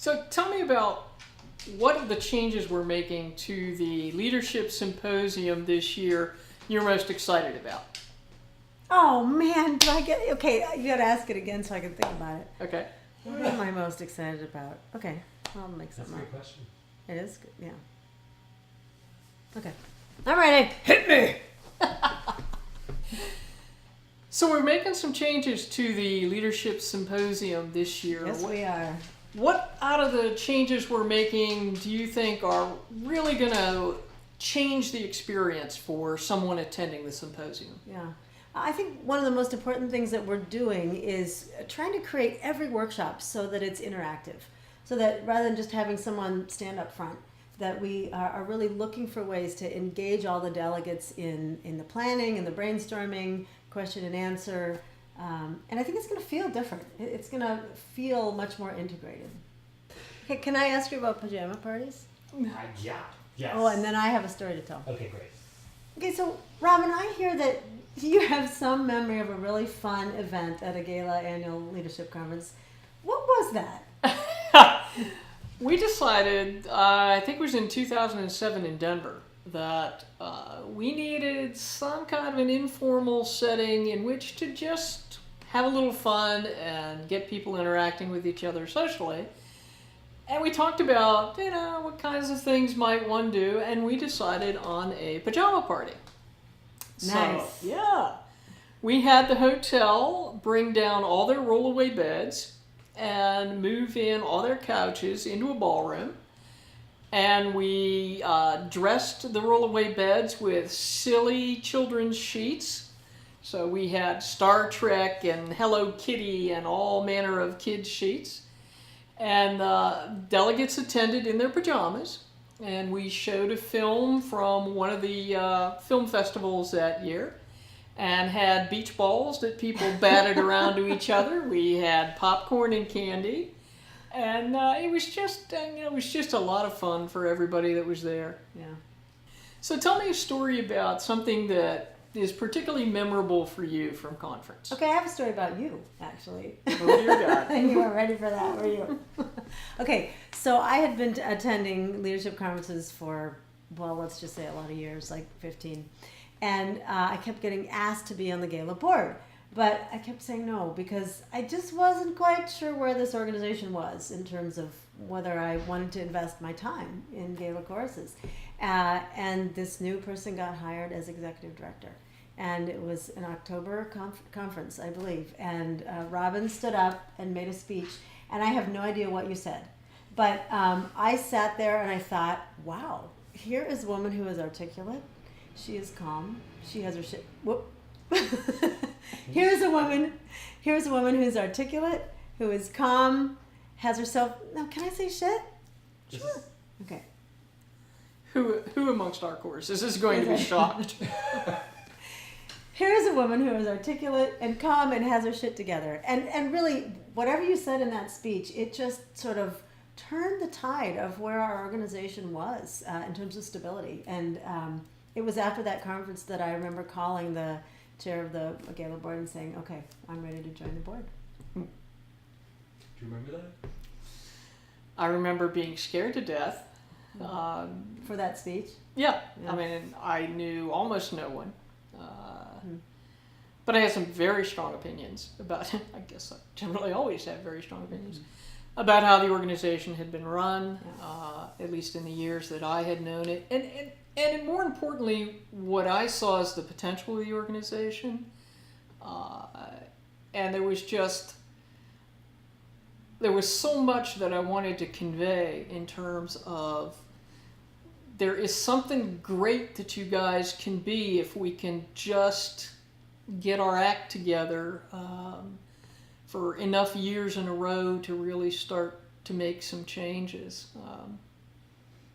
So tell me about what of the changes we're making to the Leadership Symposium this year you're most excited about. Oh man, did I get okay? You got to ask it again so I can think about it. Okay. What am I most excited about? Okay, I'll make That's a something good up. question. It is good, yeah. Okay, I'm ready. Hit me! So we're making some changes to the Leadership Symposium this year. Yes, we are. What out of the changes we're making do you think are really going to change the experience for someone attending the symposium? Yeah. I think one of the most important things that we're doing is trying to create every workshop so that it's interactive. So that rather than just having someone stand up front, that we are really looking for ways to engage all the delegates in the planning and the brainstorming, question and answer. And I think it's going to feel different. It's going to feel much more integrated. Okay, can I ask you about pajama parties? Yeah. Yes. Oh, and then I have a story to tell. Okay, great. Okay, so Robin, I hear that you have some memory of a really fun event at a GALA annual leadership conference. What was that? We decided, I think it was in 2007 in Denver, that we needed some kind of an informal setting in which to just have a little fun and get people interacting with each other socially. And we talked about, what kinds of things might one do, and we decided on a pajama party. Nice. So, yeah. We had the hotel bring down all their rollaway beds and move in all their couches into a ballroom. And we dressed the rollaway beds with silly children's sheets. So we had Star Trek and Hello Kitty and all manner of kids' sheets. And delegates attended in their pajamas. And we showed a film from one of the film festivals that year. And had beach balls that people batted around to each other. We had popcorn and candy. And it was just a lot of fun for everybody that was there. Yeah. So tell me a story about something that is particularly memorable for you from conference. Okay, I have a story about you, actually. Oh, dear God. You weren't ready for that, were you? Okay, so I had been attending leadership conferences for, well, let's just say a lot of years, like 15. And I kept getting asked to be on the GALA board. But I kept saying no because I just wasn't quite sure where this organization was in terms of whether I wanted to invest my time in GALA courses. And this new person got hired as executive director. And it was an October conference, I believe. And Robin stood up and made a speech. And I have no idea what you said. But I sat there and I thought, wow, here is a woman who is articulate. She is calm. She has her shit. Whoop. Here's a woman who's articulate, who is calm, has herself. Now, can I say shit? Sure. Okay. Who amongst our courses is going to be shocked? Here's a woman who is articulate and calm and has her shit together. And really, whatever you said in that speech, it just sort of turned the tide of where our organization was in terms of stability. And it was after that conference that I remember calling the chair of the GALA board and saying, okay, I'm ready to join the board. Do you remember that? I remember being scared to death. For that speech? Yeah. Yeah. I mean, I knew almost no one. But I had some very strong opinions about it. I guess I generally always have very strong opinions about how the organization had been run, at least in the years that I had known it. And more importantly, what I saw as the potential of the organization. And there was so much that I wanted to convey in terms of there is something great that you guys can be if we can just get our act together for enough years in a row to really start to make some changes.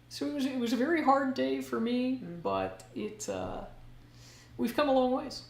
So it was a very hard day for me, but we've come a long ways.